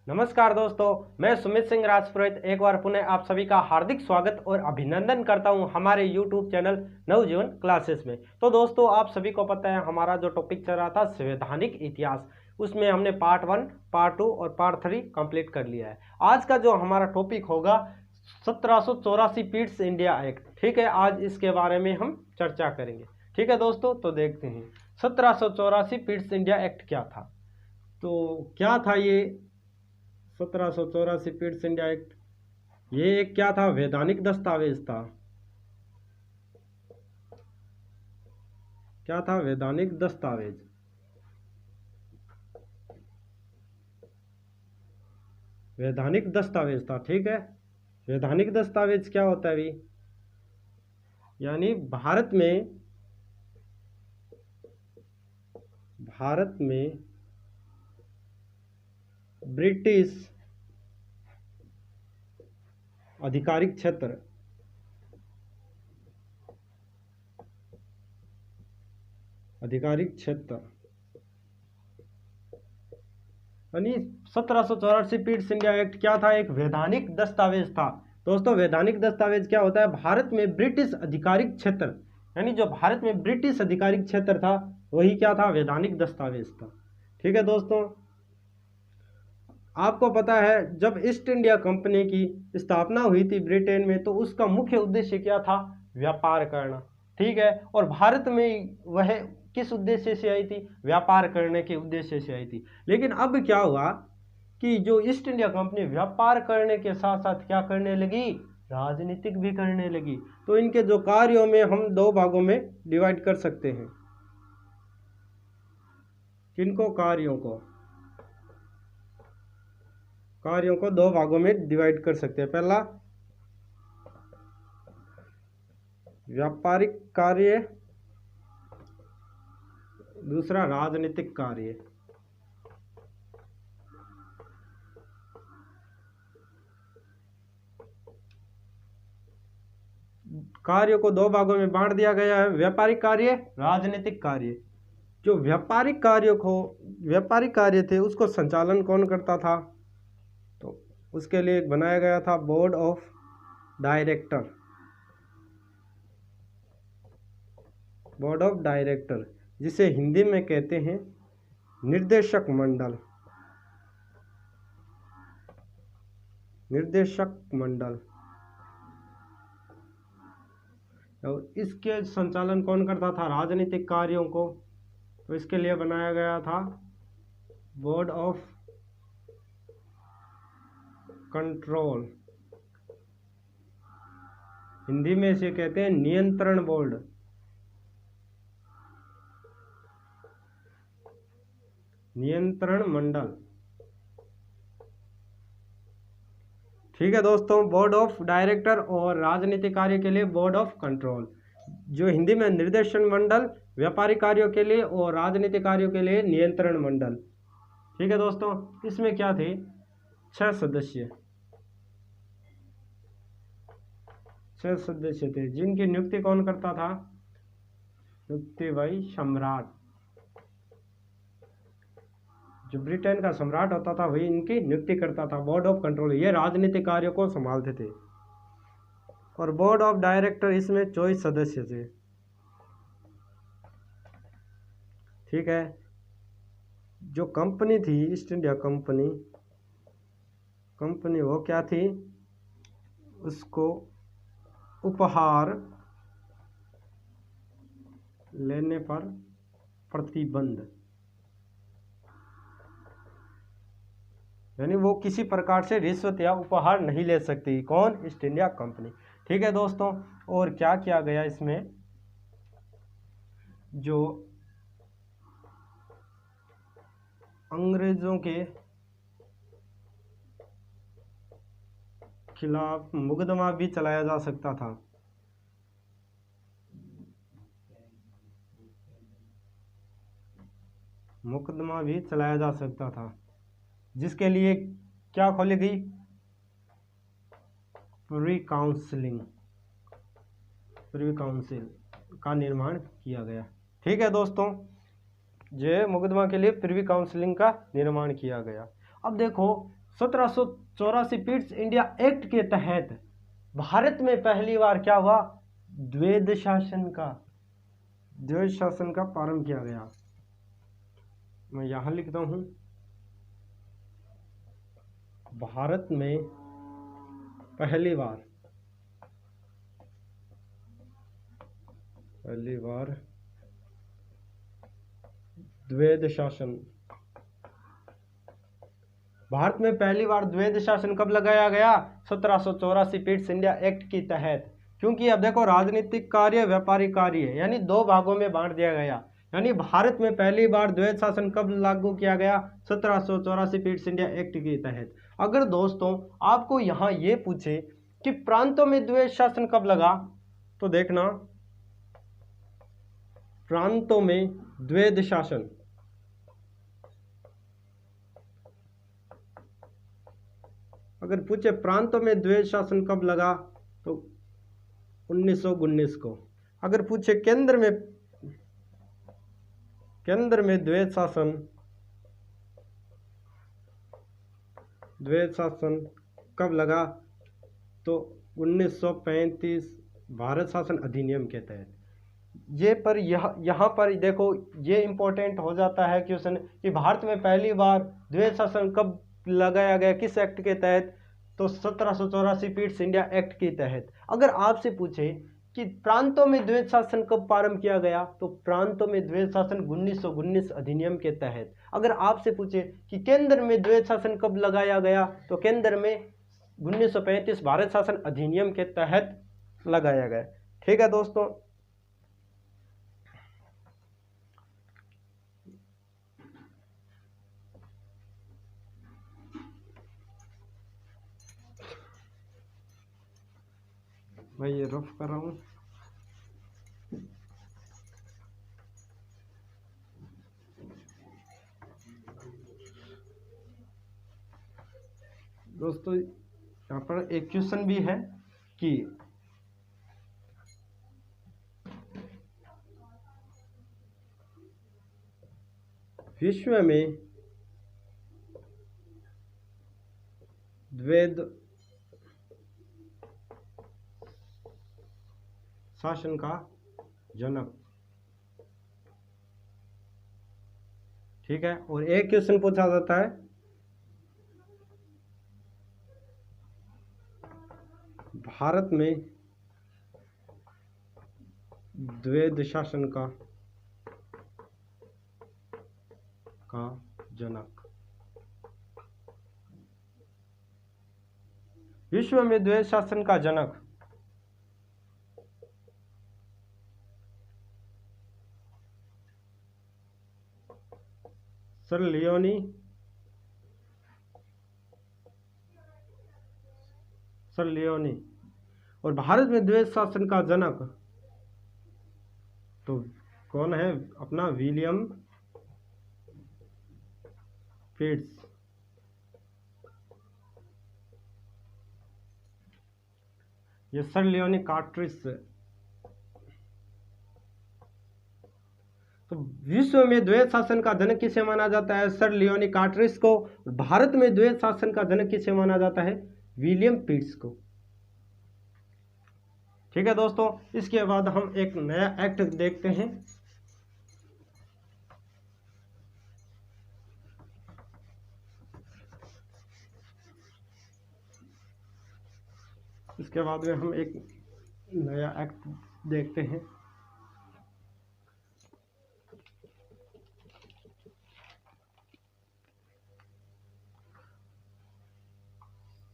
नमस्कार दोस्तों, मैं सुमित सिंह राजपुरोहित एक बार पुनः आप सभी का हार्दिक स्वागत और अभिनंदन करता हूं हमारे YouTube चैनल नवजीवन क्लासेस में। तो दोस्तों, आप सभी को पता है हमारा जो टॉपिक चल रहा था संवैधानिक इतिहास, उसमें हमने पार्ट 1, पार्ट 2 और पार्ट 3 कंप्लीट कर लिया है। आज का जो हमारा टॉपिक होगा 1784 पीट्स इंडिया एक्ट। ठीक है, आज इसके बारे में हम चर्चा करेंगे। ठीक है दोस्तों, तो देखते हैं 1784 पीट्स इंडिया एक्ट क्या था। तो क्या था ये 1784 पीट्स इंडिया एक्ट? ये एक क्या था? वैधानिक दस्तावेज था। क्या था? वैधानिक दस्तावेज। वैधानिक दस्तावेज था। ठीक है, वैधानिक दस्तावेज क्या होता है अभी? यानी भारत में ब्रिटिश आधिकारिक क्षेत्र यानी 1784 पीट्स इंडिया एक्ट क्या था? एक वैधानिक दस्तावेज था। दोस्तों, वैधानिक दस्तावेज क्या होता है? भारत में ब्रिटिश आधिकारिक क्षेत्र, यानी जो भारत में ब्रिटिश आधिकारिक क्षेत्र था वही क्या था? वैधानिक दस्तावेज था। ठीक है दोस्तों, आपको पता है जब ईस्ट इंडिया कंपनी की स्थापना हुई थी ब्रिटेन में, तो उसका मुख्य उद्देश्य क्या था? व्यापार करना। ठीक है, और भारत में वह किस उद्देश्य से आई थी? व्यापार करने के उद्देश्य से आई थी। लेकिन अब क्या हुआ कि जो ईस्ट इंडिया कंपनी व्यापार करने के साथ साथ क्या करने लगी? राजनीतिक भी करने लगी। तो इनके जो कार्यों में हम दो भागों में डिवाइड कर सकते हैं। किनको? कार्यों को दो भागों में डिवाइड कर सकते हैं। पहला व्यापारिक कार्य, दूसरा राजनीतिक कार्य। कार्यों को दो भागों में बांट दिया गया है, व्यापारिक कार्य, राजनीतिक कार्य। जो व्यापारिक कार्य थे उसको संचालन कौन करता था? तो उसके लिए बनाया गया था बोर्ड ऑफ डायरेक्टर, जिसे हिंदी में कहते हैं निर्देशक मंडल। और इसके संचालन कौन करता था? राजनीतिक कार्यों को। तो इसके लिए बनाया गया था बोर्ड ऑफ कंट्रोल, हिंदी में इसे कहते हैं नियंत्रण बोर्ड। नियंत्रण मंडल। ठीक है दोस्तों, बोर्ड ऑफ डायरेक्टर और राजनीतिक कार्य के लिए बोर्ड ऑफ कंट्रोल, जो हिंदी में निर्देशन मंडल, व्यापारिक कार्यों के लिए और राजनीतिक कार्यों के लिए नियंत्रण मंडल। ठीक है दोस्तों, इसमें क्या थे? 6 सदस्य थे, जिनकी नियुक्ति कौन करता था? नियुक्ति भाई सम्राट। जो ब्रिटेन का सम्राट होता था वही इनकी नियुक्ति करता था। बोर्ड ऑफ कंट्रोल ये राजनीतिक कार्यों को संभालते थे। और बोर्ड ऑफ डायरेक्टर, इसमें 24 सदस्य थे। ठीक है, जो कंपनी थी ईस्ट इंडिया कंपनी वो क्या थी? उसको उपहार लेने पर प्रतिबंध, यानी वो किसी प्रकार से रिश्वत या उपहार नहीं ले सकती। कौन? East India company. ठीक है दोस्तों, और क्या किया गया इसमें? जो अंग्रेजों के खिलाफ मुकदमा भी चलाया जा सकता था। जिसके लिए क्या खोली गई? प्रिवी काउंसिल का निर्माण किया गया। ठीक है दोस्तों, ये मुकदमा के लिए प्रिवी काउंसिलिंग का निर्माण किया गया। अब देखो 1784 पिट्स इंडिया एक्ट के तहत भारत में पहली बार क्या हुआ, द्वैध शासन का प्रारंभ किया गया। मैं यहां लिखता हूं, भारत में पहली बार द्वैध शासन, भारत में पहली बार द्वैध शासन कब लगाया गया, 1784 पिट्स इंडिया एक्ट के तहत। क्योंकि अब देखो राजनीतिक कार्य व्यापारिक कार्य यानी दो भागों में बांट दिया गया। यानी भारत में पहली बार द्वैध शासन कब लागू किया गया, 1784 पिट्स इंडिया एक्ट के तहत। अगर दोस्तों आपको यहाँ ये पूछे कि प्रांतों में द्वैध शासन कब लगा, तो देखना प्रांतों में द्वैध शासन, अगर पूछे प्रांतों में द्वैध शासन कब लगा तो 1919 को। अगर पूछे केंद्र में द्वैध शासन कब लगा तो 1935 भारत शासन अधिनियम के तहत। ये पर यहाँ पर देखो ये इंपॉर्टेंट हो जाता है क्वेश्चन कि भारत में पहली बार द्वैध शासन कब लगाया गया, किस एक्ट के तहत, तो 1784 पिट्स इंडिया एक्ट के तहत। अगर आपसे पूछे कि प्रांतों में द्वैध शासन कब प्रारंभ किया गया, तो प्रांतों में द्वैध शासन 1919 अधिनियम के तहत। अगर आपसे पूछे कि केंद्र में द्वैध शासन कब लगाया गया, तो केंद्र में 1935 भारत शासन अधिनियम के तहत लगाया गया। ठीक है दोस्तों, मैं ये रफ कर रहा हूँ। दोस्तों यहाँ पर एक क्वेश्चन भी है कि विश्व में द्वैध शासन का जनक। ठीक है, और एक क्वेश्चन पूछा जाता है भारत में द्वैध शासन का जनक। विश्व में द्वैध शासन का जनक सर लियोनी और भारत में द्वैध शासन का जनक तो कौन है, अपना विलियम पिट्स। ये सर लियोनी कार्टेरिस। तो विश्व में द्वैध शासन का जनक किसे माना जाता है, सर लियोनी कार्टेरिस को। भारत में द्वैध शासन का जनक किसे माना जाता है, विलियम पिट्स को। ठीक है दोस्तों, इसके बाद हम एक नया एक्ट देखते हैं। इसके बाद में हम एक नया एक्ट देखते हैं।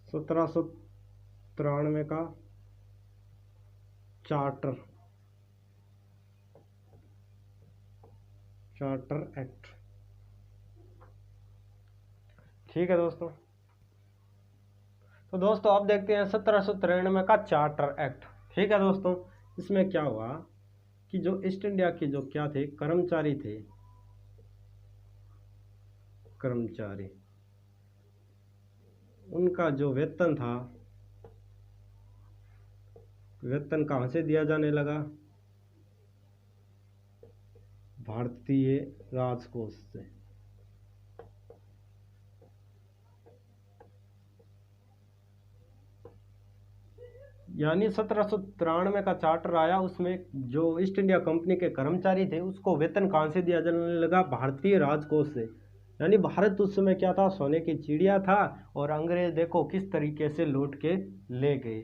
सत्रह का चार्टर एक्ट। ठीक है दोस्तों, तो दोस्तों अब देखते हैं 1793 का चार्टर एक्ट। ठीक है दोस्तों, इसमें क्या हुआ कि जो ईस्ट इंडिया के जो क्या थे कर्मचारी थे, उनका जो वेतन था, वेतन कहाँ से दिया जाने लगा, भारतीय राजकोष से। यानी 1793 का चार्टर आया, उसमें जो ईस्ट इंडिया कंपनी के कर्मचारी थे उसको वेतन कहाँ से दिया जाने लगा? भारतीय राजकोष से। यानी भारत उस समय क्या था? सोने की चिड़िया था, और अंग्रेज देखो किस तरीके से लूट के ले गए।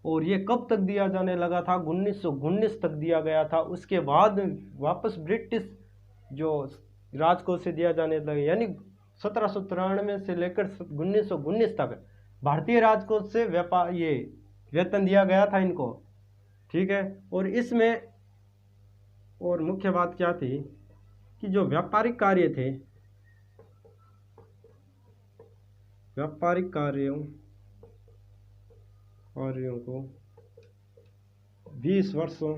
और ये कब तक दिया जाने लगा था? 1919 तक दिया गया था। उसके बाद वापस ब्रिटिश जो राजकोष से दिया जाने लगा। यानी 1793 से लेकर 1919 तक भारतीय राजकोष से व्यापार ये वेतन दिया गया था इनको, ठीक है। और इसमें और मुख्य बात क्या थी कि जो व्यापारिक कार्य थे, व्यापारिक कार्यों को 20 वर्षों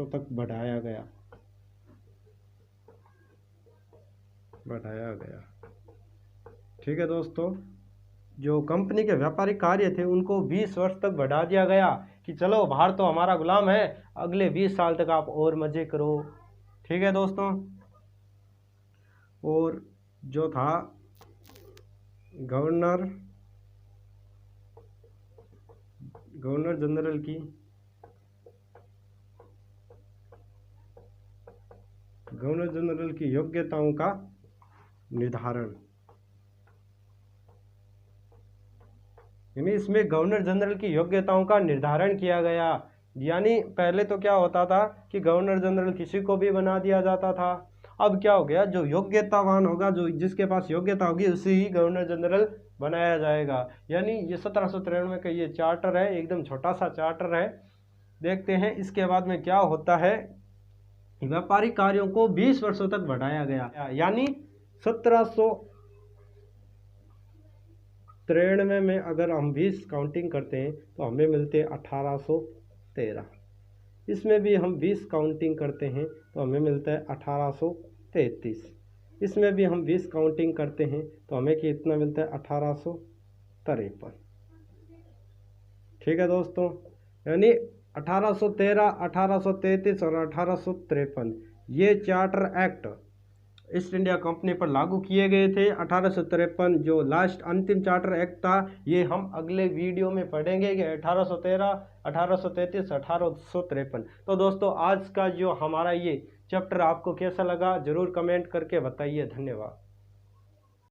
तक बढ़ाया गया। ठीक है दोस्तों, जो कंपनी के व्यापारिक कार्य थे उनको 20 वर्ष तक बढ़ा दिया गया कि चलो बाहर तो हमारा गुलाम है, अगले 20 साल तक आप और मजे करो। ठीक है दोस्तों। और जो था गवर्नर जनरल की योग्यताओं का निर्धारण, यानी इसमें गवर्नर जनरल की योग्यताओं का निर्धारण किया गया। यानी पहले तो क्या होता था कि गवर्नर जनरल किसी को भी बना दिया जाता था, अब क्या हो गया? जो योग्यतावान होगा, जो जिसके पास योग्यता होगी उसे ही गवर्नर जनरल बनाया जाएगा। यानी ये 1793 का ये चार्टर है, एकदम छोटा सा चार्टर है। देखते हैं इसके बाद में क्या होता है। व्यापारिक कार्यों को 20 वर्षों तक बढ़ाया गया। यानी 1793 में अगर हम 20 काउंटिंग करते हैं तो हमें मिलते हैं 1813। इसमें भी हम 20 काउंटिंग करते हैं तो हमें मिलता है 1833। इसमें भी हम 20 काउंटिंग करते हैं तो हमें कितना मिलता है? 1853। ठीक है दोस्तों, यानी 1813, 1833 और 1853 ये charter act east India company पर लागू किए गए थे। 1853 जो लास्ट अंतिम चार्टर एक्ट था, ये हम अगले वीडियो में पढ़ेंगे कि 1813, 1833, 1853। तो दोस्तों आज का जो हमारा ये चैप्टर आपको कैसा लगा जरूर कमेंट करके बताइए। धन्यवाद।